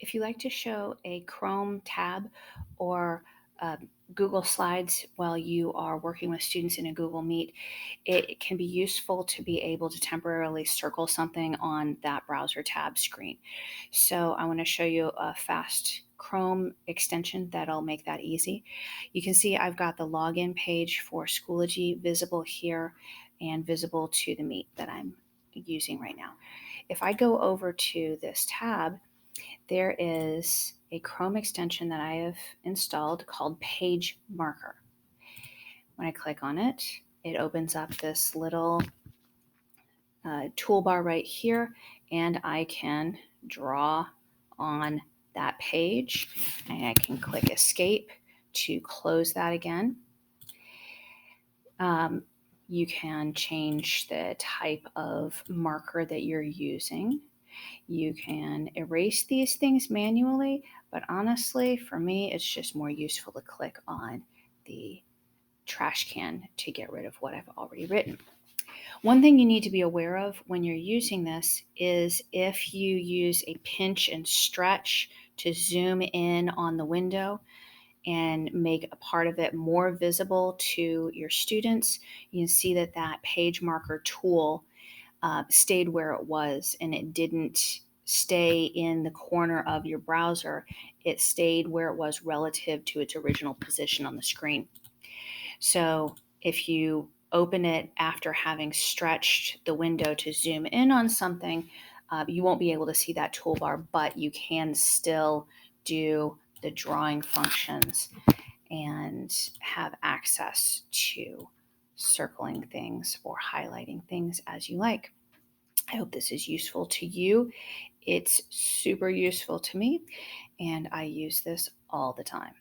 If you like to show a Chrome tab or uh, Google Slides while you are working with students in a Google Meet, it can be useful to be able to temporarily circle something on that browser tab screen. So I want to show you a fast Chrome extension that'll make that easy. You can see I've got the login page for Schoology visible here and visible to the Meet that I'm using right now. If I go over to this tab, there is a Chrome extension that I have installed called Page Marker. When I click on it, it opens up this little toolbar right here, and I can draw on that page, and I can click Escape to close that again. Um, you can change the type of marker that you're using. You can erase these things manually, but honestly, for me, it's just more useful to click on the trash can to get rid of what I've already written. One thing you need to be aware of when you're using this is if you use a pinch and stretch to zoom in on the window and make a part of it more visible to your students, you can see that that page marker tool stayed where it was and it didn't stay in the corner of your browser. It stayed where it was relative to its original position on the screen. So if you open it after having stretched the window to zoom in on something, you won't be able to see that toolbar, but you can still do the drawing functions and have access to circling things or highlighting things as you like. I hope this is useful to you. It's super useful to me, and I use this all the time.